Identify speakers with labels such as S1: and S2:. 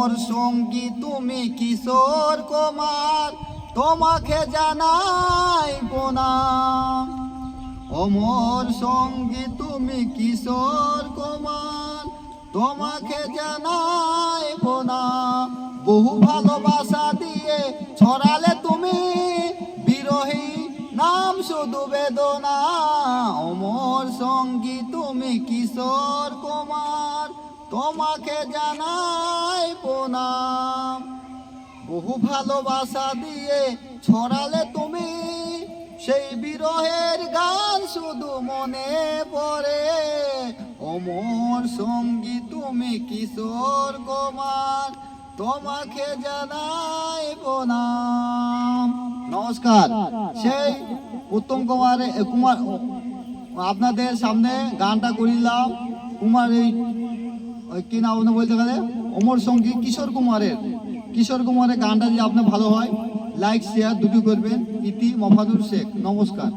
S1: অমর সঙ্গী তুমি কিশোর কুমার, তোমাকে জানাই প্রণাম। অমর সঙ্গী তুমি কিশোর কুমার, তোমাকে জানাই প্রণাম। বহু ভালোবাসা দিয়ে ছড়ালে তুমি বিরহী নাম শুধু বেদনা। অমর সঙ্গী তুমি কিশোর কুমার, তোমাকে জানাই প্রণাম। বহু ভালোবাসা দিয়ে ছড়ালে তুমি সেই বিরহের গান শুধু মনে পড়ে। অমর সঙ্গী তুমি কিশোর কুমার, তোমাকে জানাই প্রণাম। নমস্কার। সেই উত্তম কুমার আপনাদের সামনে গানটা করিলাম। কুমার এই কি নাম বলতে গেলে অমর সঙ্গী কিশোর কুমারের গানটা যদি আপনার ভালো হয়, লাইক শেয়ার দুটো করবেন। ইতি মফাদুল শেখ। নমস্কার।